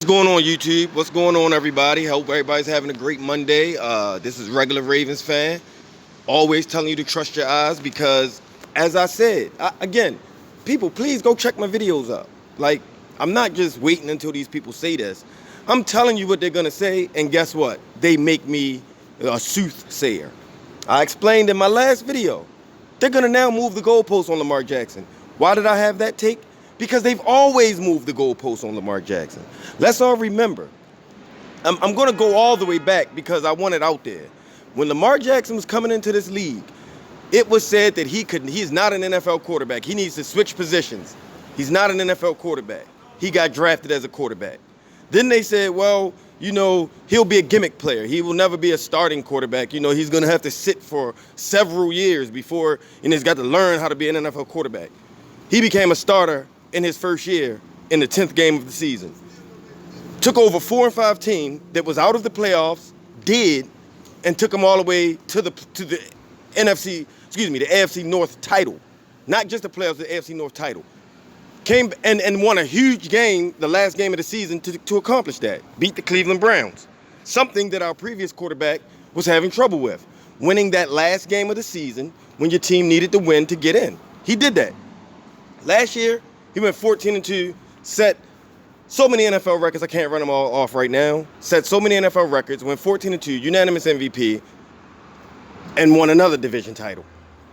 What's going on, YouTube? What's going on, everybody? Hope everybody's having a great Monday. This is regular Ravens fan. Always telling you to trust your eyes because, as I said, again, people, please go check my videos up. Like, I'm not just waiting until these people say this. I'm telling you what they're going to say, and guess what? They make me a soothsayer. I explained in my last video. They're going to now move the goalposts on Lamar Jackson. Why did I have that take? Because they've always moved the goalposts on Lamar Jackson. Let's all remember. I'm going to go all the way back because I want it out there. When Lamar Jackson was coming into this league, it was said that he's not an NFL quarterback. He needs to switch positions. He's not an NFL quarterback. He got drafted as a quarterback. Then they said, well, he'll be a gimmick player. He will never be a starting quarterback. He's going to have to sit for several years before, he's got to learn how to be an NFL quarterback. He became a starter in his first year in the 10th game of the season. Took over 4-5 team that was out of the playoffs, and took them all the way to the the AFC North title. Not just the playoffs, the AFC North title. Came and won a huge game, the last game of the season, to accomplish that. Beat the Cleveland Browns. Something that our previous quarterback was having trouble with. Winning that last game of the season when your team needed to win to get in. He did that. Last year, he went 14-2, set so many NFL records, I can't run them all off right now. Set so many NFL records, went 14-2, unanimous MVP, and won another division title.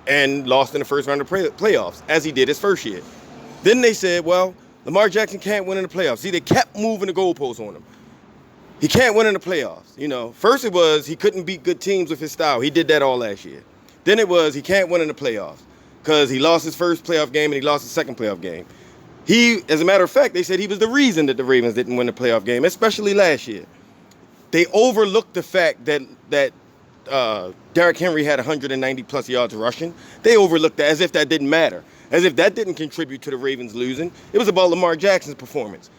And lost in the first round of playoffs, as he did his first year. Then they said, well, Lamar Jackson can't win in the playoffs. See, they kept moving the goalposts on him. He can't win in the playoffs. First it was he couldn't beat good teams with his style. He did that all last year. Then it was he can't win in the playoffs because he lost his first playoff game and he lost his second playoff game. As a matter of fact, they said he was the reason that the Ravens didn't win the playoff game, especially last year. They overlooked the fact that Derrick Henry had 190-plus yards rushing. They overlooked that as if that didn't matter, as if that didn't contribute to the Ravens losing. It was about Lamar Jackson's performance,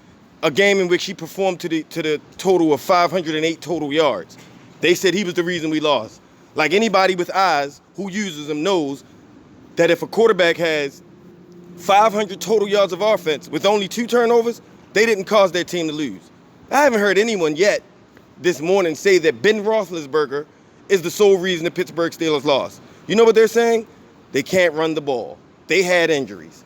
a game in which he performed to the total of 508 total yards. They said he was the reason we lost. Like anybody with eyes who uses them knows that if a quarterback has 500 total yards of offense with only 2 turnovers, they didn't cause their team to lose. I haven't heard anyone yet this morning say that Ben Roethlisberger is the sole reason the Pittsburgh Steelers lost. You know what they're saying? They can't run the ball. They had injuries.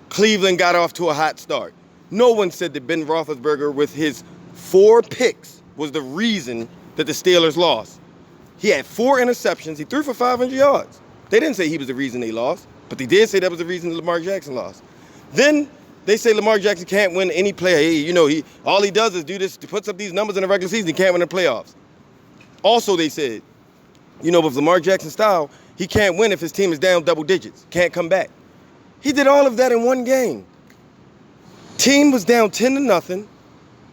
Cleveland got off to a hot start. No one said that Ben Roethlisberger, with his 4 picks, was the reason that the Steelers lost. He had 4 interceptions. He threw for 500 yards. They didn't say he was the reason they lost, but they did say that was the reason Lamar Jackson lost. Then they say Lamar Jackson can't win any player. He all he does is do this, puts up these numbers in the regular season. He can't win the playoffs. Also, they said, with Lamar Jackson's style, he can't win if his team is down double digits. Can't come back. He did all of that in one game. Team was down 10-0.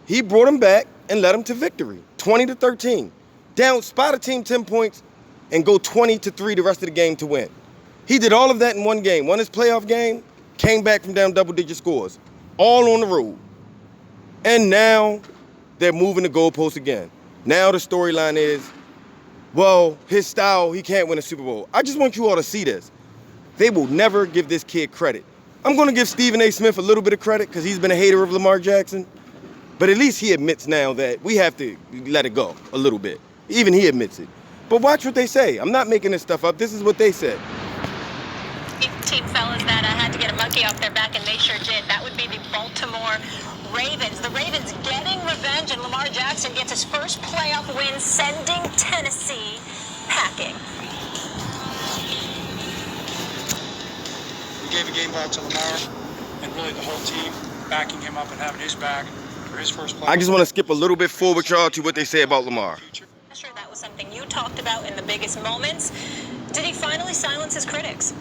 He brought them back and led them to victory, 20-13. Down, spot a team 10 points, and go 20-3 the rest of the game to win. He did all of that in one game. Won his playoff game, came back from down double-digit scores, all on the road. And now they're moving the goalposts again. Now the storyline is, well, his style, he can't win a Super Bowl. I just want you all to see this. They will never give this kid credit. I'm going to give Stephen A. Smith a little bit of credit because he's been a hater of Lamar Jackson. But at least he admits now that we have to let it go a little bit. Even he admits it. But watch what they say. I'm not making this stuff up. This is what they said. Team fellas that had to get a monkey off their back, and they sure did. That would be the Baltimore Ravens. The Ravens getting revenge, and Lamar Jackson gets his first playoff win, sending Tennessee packing. We gave a game ball to Lamar, and really the whole team backing him up and having his back for his first playoff. I just want to skip a little bit forward, y'all, to what they say about Lamar. Sure, that was something you talked about in the biggest moments. Did he finally silence his critics?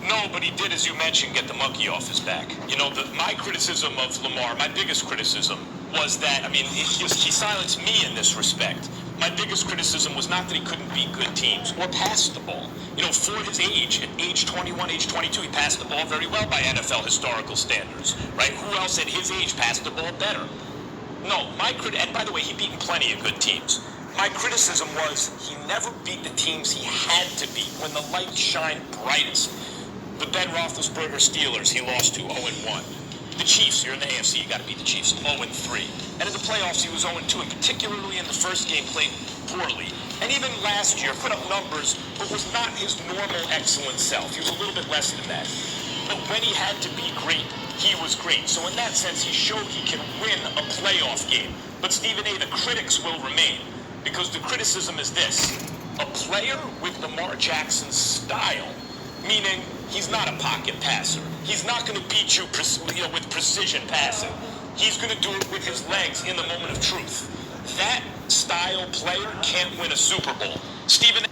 No, but he did, as you mentioned, get the monkey off his back. My criticism of Lamar, my biggest criticism was that, he silenced me in this respect. My biggest criticism was not that he couldn't beat good teams or pass the ball. For his age, at age 21, age 22, he passed the ball very well by NFL historical standards, right? Who else at his age passed the ball better? No, and by the way, he beat plenty of good teams. My criticism was he never beat the teams he had to beat when the lights shined brightest. The Ben Roethlisberger Steelers he lost to 0-1. The Chiefs, you're in the AFC, you got to beat the Chiefs 0-3. And in the playoffs, he was 0-2, and particularly in the first game, played poorly. And even last year, put up numbers, but was not his normal excellent self. He was a little bit less than that. But when he had to be great, he was great. So in that sense, he showed he can win a playoff game. But Stephen A., the critics will remain, because the criticism is this: a player with Lamar Jackson's style, meaning he's not a pocket passer. He's not going to beat you, with precision passing. He's going to do it with his legs in the moment of truth. That style player can't win a Super Bowl. Stephen,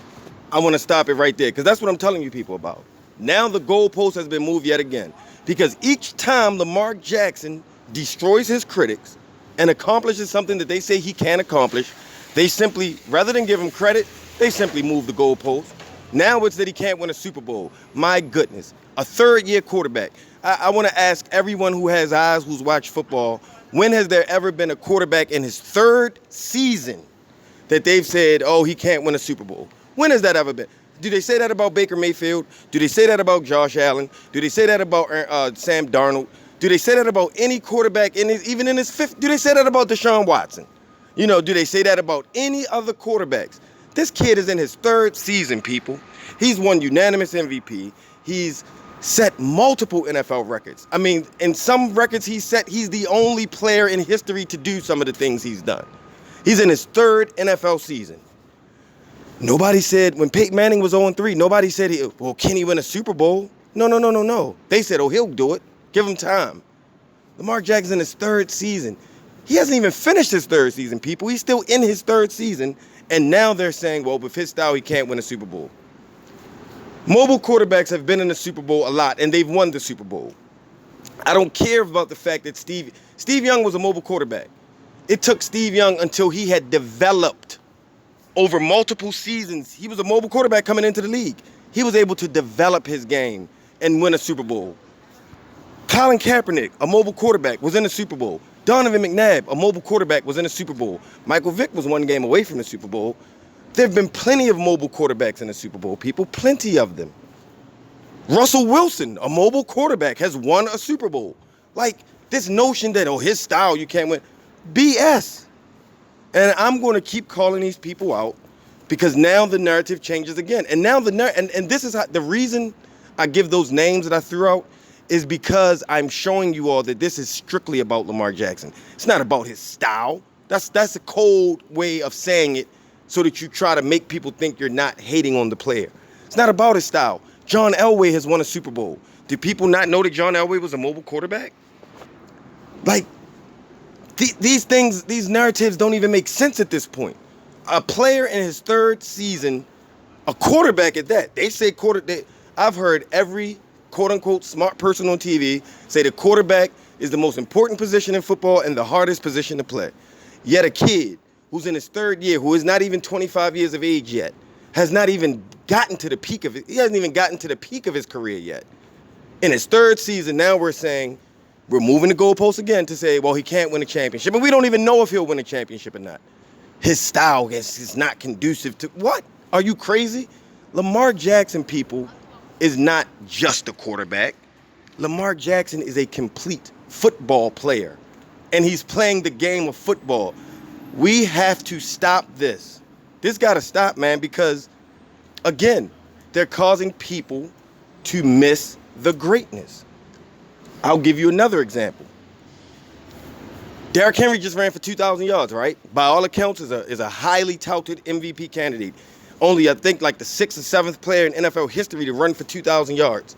I want to stop it right there because that's what I'm telling you people about. Now the goalpost has been moved yet again because each time Lamar Jackson destroys his critics and accomplishes something that they say he can't accomplish, they simply, rather than give him credit, they simply move the goalpost. Now it's that he can't win a Super Bowl. My goodness, a third-year quarterback. I want to ask everyone who has eyes, who's watched football, when has there ever been a quarterback in his third season that they've said, oh, he can't win a Super Bowl? When has that ever been? Do they say that about Baker Mayfield? Do they say that about Josh Allen? Do they say that about Sam Darnold? Do they say that about any quarterback, even in his fifth? Do they say that about Deshaun Watson? You know, do they say that about any other quarterbacks? This kid is in his third season, people. He's won unanimous MVP. He's set multiple NFL records. I mean, in some records he's set, he's the only player in history to do some of the things he's done. He's in his third NFL season. Nobody said, when Peyton Manning was 0-3, nobody said, well, can he win a Super Bowl? No. They said, oh, he'll do it. Give him time. Lamar Jackson's in his third season. He hasn't even finished his third season, people. He's still in his third season. And now they're saying, well, with his style, he can't win a Super Bowl. Mobile quarterbacks have been in the Super Bowl a lot, and they've won the Super Bowl. I don't care about the fact that Steve Young was a mobile quarterback. It took Steve Young until he had developed over multiple seasons. He was a mobile quarterback coming into the league. He was able to develop his game and win a Super Bowl. Colin Kaepernick, a mobile quarterback, was in the Super Bowl. Donovan McNabb, a mobile quarterback, was in the Super Bowl. Michael Vick was one game away from the Super Bowl. There have been plenty of mobile quarterbacks in the Super Bowl, people. Plenty of them. Russell Wilson, a mobile quarterback, has won a Super Bowl. Like, this notion that, oh, his style, you can't win. BS. And I'm going to keep calling these people out because now the narrative changes again. And now and this is how, the reason I give those names that I threw out is because I'm showing you all that this is strictly about Lamar Jackson. It's not about his style. That's a cold way of saying it so that you try to make people think you're not hating on the player. It's not about his style. John Elway has won a Super Bowl. Do people not know that John Elway was a mobile quarterback? Like, these things, these narratives don't even make sense at this point. A player in his third season, a quarterback at that, they say I've heard every quote-unquote smart person on TV say the quarterback is the most important position in football and the hardest position to play. Yet a kid who's in his third year, who is not even 25 years of age yet, has not even gotten to the peak of it. He hasn't even gotten to the peak of his career yet. In his third season, now we're saying, we're moving the goalposts again to say, well, he can't win a championship. And we don't even know if he'll win a championship or not. His style is not conducive to, what? Are you crazy? Lamar Jackson, people, is not just a quarterback. Lamar Jackson is a complete football player. And he's playing the game of football. We have to stop this. This got to stop, man, because, again, they're causing people to miss the greatness. I'll give you another example. Derrick Henry just ran for 2,000 yards, right? By all accounts, is a highly touted MVP candidate. Only, I think, like the 6th or 7th player in NFL history to run for 2,000 yards.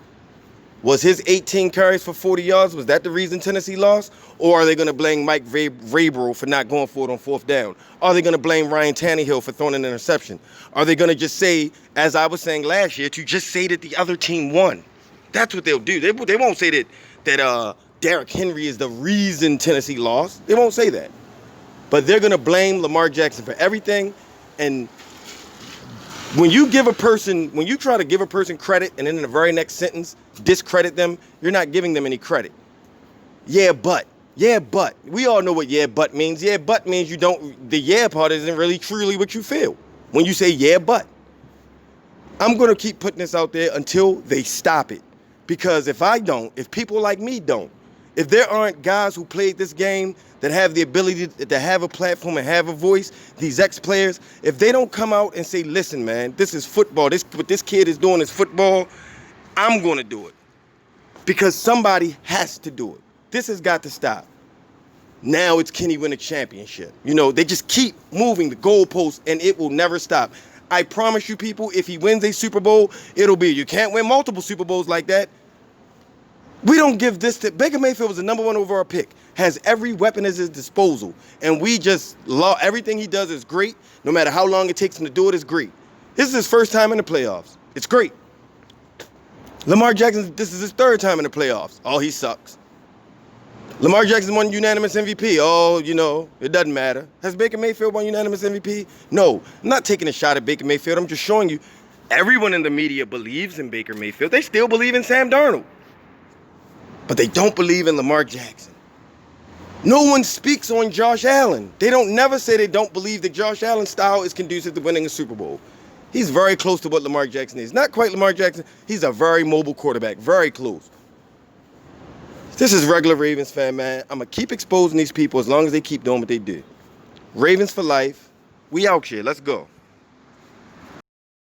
Was his 18 carries for 40 yards, was that the reason Tennessee lost? Or are they going to blame Mike Vrabel for not going for it on 4th down? Are they going to blame Ryan Tannehill for throwing an interception? Are they going to just say, as I was saying last year, to just say that the other team won? That's what they'll do. They won't say that Derrick Henry is the reason Tennessee lost. They won't say that. But they're going to blame Lamar Jackson for everything. And when you try to give a person credit and then in the very next sentence discredit them, you're not giving them any credit. Yeah, but. We all know what yeah, but means. Yeah, but means the yeah part isn't really truly what you feel when you say yeah, but. I'm going to keep putting this out there until they stop it. Because if people like me don't, If there aren't guys who played this game that have the ability to have a platform and have a voice, these ex-players, if they don't come out and say, listen, man, this is football. What this kid is doing is football. I'm going to do it. Because somebody has to do it. This has got to stop. Now it's Kenny win a championship. You know, they just keep moving the goalposts and it will never stop. I promise you people, if he wins a Super Bowl, it'll be, you can't win multiple Super Bowls like that. We don't give this to, Baker Mayfield was the #1 overall pick, has every weapon at his disposal, and we just love, everything he does is great. No matter how long it takes him to do it, it's great. This is his first time in the playoffs. It's great. Lamar Jackson, this is his 3rd time in the playoffs. Oh, he sucks. Lamar Jackson won unanimous MVP. Oh, you know, it doesn't matter. Has Baker Mayfield won unanimous MVP? No. I'm not taking a shot at Baker Mayfield. I'm just showing you everyone in the media believes in Baker Mayfield. They still believe in Sam Darnold. But they don't believe in Lamar Jackson. No one speaks on Josh Allen. They don't never say they don't believe that Josh Allen's style is conducive to winning a Super Bowl. He's very close to what Lamar Jackson is. Not quite Lamar Jackson. He's a very mobile quarterback. Very close. This is regular Ravens fan, man. I'm going to keep exposing these people as long as they keep doing what they do. Ravens for life. We out here. Let's go.